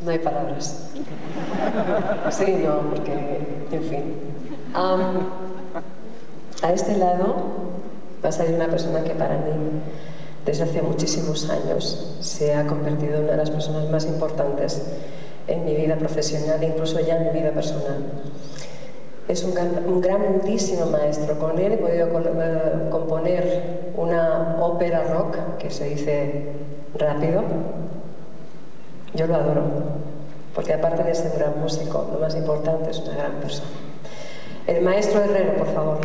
No hay palabras. Sí, no, porque, en fin. A este lado va a salir una persona que para mí, desde hace muchísimos años, se ha convertido en una de las personas más importantes en mi vida profesional e incluso ya en mi vida personal. Es un grandísimo maestro. Con él he podido componer una ópera rock, que se dice rápido. Yo lo adoro, porque aparte de ser un gran músico, lo más importante es una gran persona. El maestro Herrero, por favor.